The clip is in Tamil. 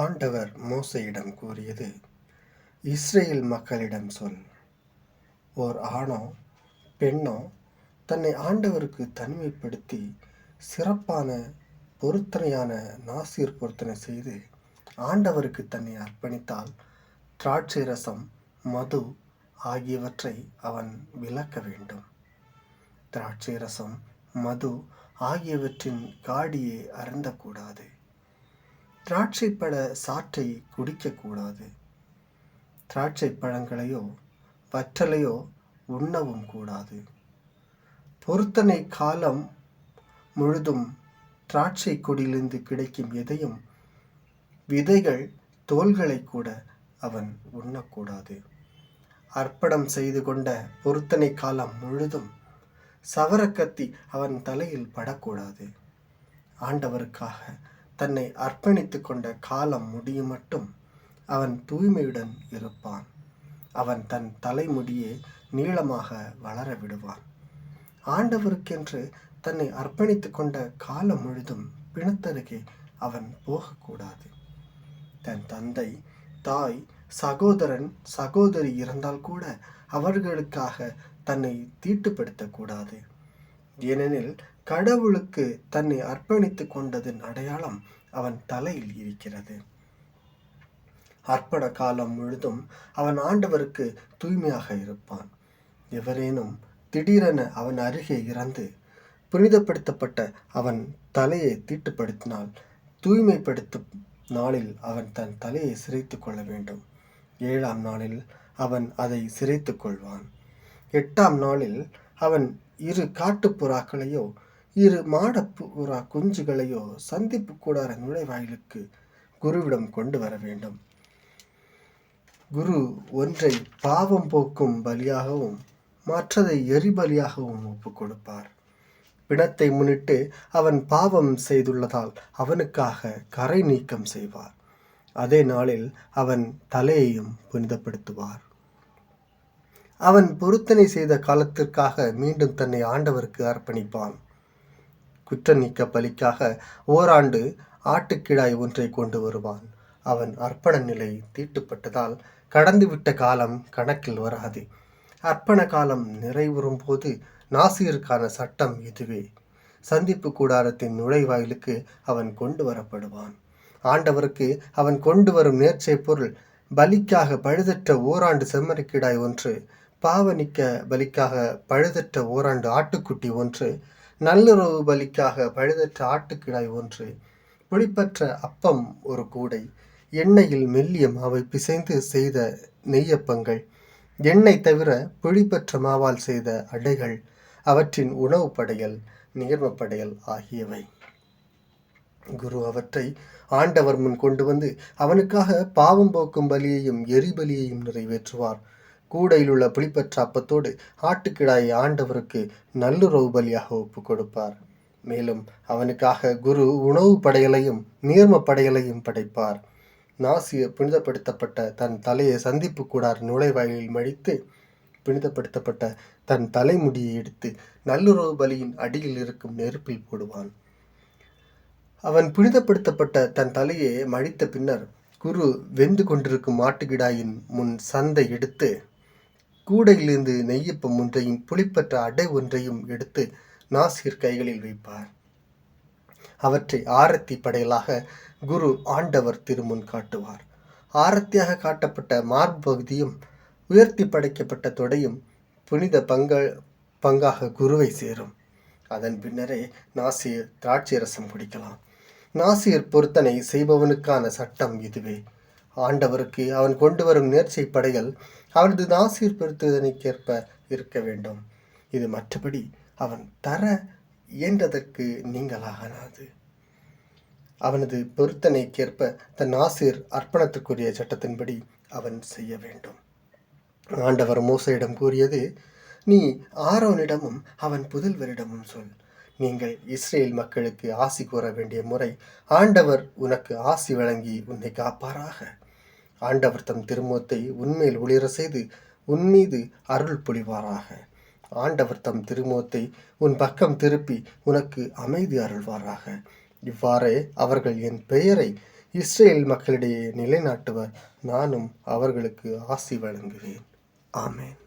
ஆண்டவர் மோசேயிடம் கூறியது, இஸ்ரேல் மக்களிடம் சொல், ஓர் ஆணோ பெண்ணோ தன்னை ஆண்டவருக்கு தனிமைப்படுத்தி சிறப்பான பொருத்தனையான நாசீர் பொருத்தனை செய்து ஆண்டவருக்கு தன்னை அர்ப்பணித்தால் திராட்சை ரசம், மது ஆகியவற்றை அவன் விலக்க வேண்டும். திராட்சை ரசம், மது ஆகியவற்றின் காடியை அருந்தக்கூடாது. திராட்சை பழ சாற்றை குடிக்கக்கூடாது. திராட்சை பழங்களையோ வற்றலையோ உண்ணவும் கூடாது. பொருத்தனை காலம் முழுதும் திராட்சை கொடியிலிருந்து கிடைக்கும் எதையும், விதைகள், தோள்களை கூட அவன் உண்ணக்கூடாது. அர்ப்பணம் செய்து கொண்ட பொருத்தனை காலம் முழுதும் சவரக்கத்தி அவன் தலையில் படக்கூடாது. ஆண்டவருக்காக தன்னை அர்ப்பணித்து கொண்ட காலம் முடியும் மட்டும் அவன் தூய்மையுடன் இருப்பான். அவன் தன் தலைமுடியை நீளமாக வளர விடுவான். ஆண்டவருக்கென்று தன்னை அர்ப்பணித்து கொண்ட காலம் முழுதும் பிணத்தருகே அவன் போகக்கூடாது. தன் தந்தை, தாய், சகோதரன், சகோதரி இருந்தால் கூட அவர்களுக்காக தன்னை தீட்டுப்படுத்தக்கூடாது. ஏனெனில் கடவுளுக்கு தன்னை அர்ப்பணித்து கொண்டதன் அடையாளம் அவன் தலையில் இருக்கிறது. அர்ப்பண காலம் முழுதும் அவன் ஆண்டவருக்கு தூய்மையாக இருப்பான். எவரேனும் திடீரென அவன் அருகே இறந்து புனிதப்படுத்தப்பட்ட அவன் தலையை தீட்டுப்படுத்தினால் தூய்மைப்படுத்தும் நாளில் அவன் தன் தலையை சிரைத்து கொள்ள வேண்டும். 7ஆம் நாளில் அவன் அதை சிரைத்து கொள்வான். 8ஆம் நாளில் அவன் 2 காட்டுப்புறாக்களையோ 2 மாடப்புறா குஞ்சுகளையோ சந்திப்பு கூடார நுழைவாயிலுக்கு குருவிடம் கொண்டு வர வேண்டும். குரு ஒன்றை பாவம் போக்கும் பலியாகவும் மற்றதை எரிபலியாகவும் ஒப்புக் கொடுப்பார். பிணத்தை முன்னிட்டு அவன் பாவம் செய்துள்ளதால் அவனுக்காக கரை நீக்கம் செய்வார். அதே நாளில் அவன் தலையையும் புனிதப்படுத்துவார். அவன் பொருத்தனை செய்த காலத்திற்காக மீண்டும் தன்னை ஆண்டவருக்கு அர்ப்பணிப்பான். குற்ற நீக்க பலிக்காக ஓராண்டு ஆட்டுக்கிடாய் ஒன்றை கொண்டு வருவான். அவன் அர்ப்பண நிலை தீட்டுப்பட்டதால் கடந்துவிட்ட காலம் கணக்கில் வராது. அர்ப்பண காலம் நிறைவுறும் போது நாசீருக்கான சட்டம் இதுவே. சந்திப்பு கூடாரத்தின் நுழைவாயிலுக்கு அவன் கொண்டு வரப்படுவான். ஆண்டவருக்கு அவன் கொண்டு வரும் நேர்ச்சை பொருள் பலிக்காக பழுதற்ற ஓராண்டு செம்மறிக்கிடாய் ஒன்று, பாவனிக்க பலிக்காக பழுதற்ற ஓராண்டு ஆட்டுக்குட்டி ஒன்று, நல்லுறவு பலிக்காக பழுதற்ற ஆட்டுக்கிடாய் ஒன்று, புளிப்பற்ற அப்பம் ஒரு கூடை, எண்ணெயில் மெல்லிய மாவை பிசைந்து செய்த நெய்யப்பங்கள், எண்ணெய் தவிர புளிப்பற்ற மாவால் செய்த அடைகள், அவற்றின் உணவு படையல், நீர்மப்படையல் ஆகியவை. குரு அவற்றை ஆண்டவர் முன் கொண்டு வந்து அவனுக்காக பாவம் போக்கும் பலியையும் எரிபலியையும் நிறைவேற்றுவார். கூடையில் உள்ள புளிப்பற்ற அப்பத்தோடு ஆட்டுக்கிடாயை ஆண்டவருக்கு நல்லுறவு பலியாக ஒப்பு கொடுப்பார். மேலும் அவனுக்காக குரு உணவு படையலையும் நீர்ம படையலையும் படைப்பார். நாசிர் புனிதப்படுத்தப்பட்ட தன் தலையை சந்திப்பு கூடார் நுழைவாயிலில் மடித்து புனிதப்படுத்தப்பட்ட தன் தலைமுடியை எடுத்து நல்லுறவு பலியின் அடியில் இருக்கும் நெருப்பில் போடுவான். அவன் புனிதப்படுத்தப்பட்ட தன் தலையை மடித்த பின்னர் குரு வெந்து கொண்டிருக்கும் ஆட்டுக்கிடாயின் முன் சந்தை எடுத்து கூடையிலிருந்து நெய்யப்பம் ஒன்றையும் புளிப்பற்ற அடை ஒன்றையும் எடுத்து நாசிர் கைகளில் வைப்பார். அவற்றை ஆரத்தி படையலாக குரு ஆண்டவர் திருமுன் காட்டுவார். ஆரத்தியாக காட்டப்பட்ட மார்பு பகுதியும் உயர்த்தி படைக்கப்பட்ட தொடையும் புனித பங்காக குருவை சேரும். அதன் பின்னரே நாசிர் திராட்சை ரசம் குடிக்கலாம். நாசிர் பொருத்தனை செய்பவனுக்கான சட்டம் இதுவே. ஆண்டவருக்கு அவன் கொண்டு வரும் நேர்ச்சை படைகள் அவனது நாசிர் பொருத்தனைக்கேற்ப இருக்க வேண்டும். இது மற்றபடி அவன் தர இயன்றதற்கு நீங்களாகாது. அவனது பொருத்தனைக்கேற்ப தன் நாசிர் அர்ப்பணத்துக்குரிய சட்டத்தின்படி அவன் செய்ய வேண்டும். ஆண்டவர் மோசேயிடம் கூறியது, நீ ஆரோனிடமும் அவன் புதல்வரிடமும் சொல், நீங்கள் இஸ்ரேல் மக்களுக்கு ஆசி கூற வேண்டிய முறை ஆண்டவர் உனக்கு ஆசி வழங்கி உன்னை காப்பாராக. ஆண்டவர் தம் திருமுகத்தை உன்மேல் ஒளிர செய்து உன்மீது அருள் பொழிவாராக. ஆண்டவர் தம் திருமுகத்தை உன் பக்கம் திருப்பி உனக்கு அமைதி அருள்வாராக. இவ்வாறே அவர்கள் என் பெயரை இஸ்ரேல் மக்களிடையே நிலைநாட்டுவர். நானும் அவர்களுக்கு ஆசி வழங்குவேன். ஆமென்.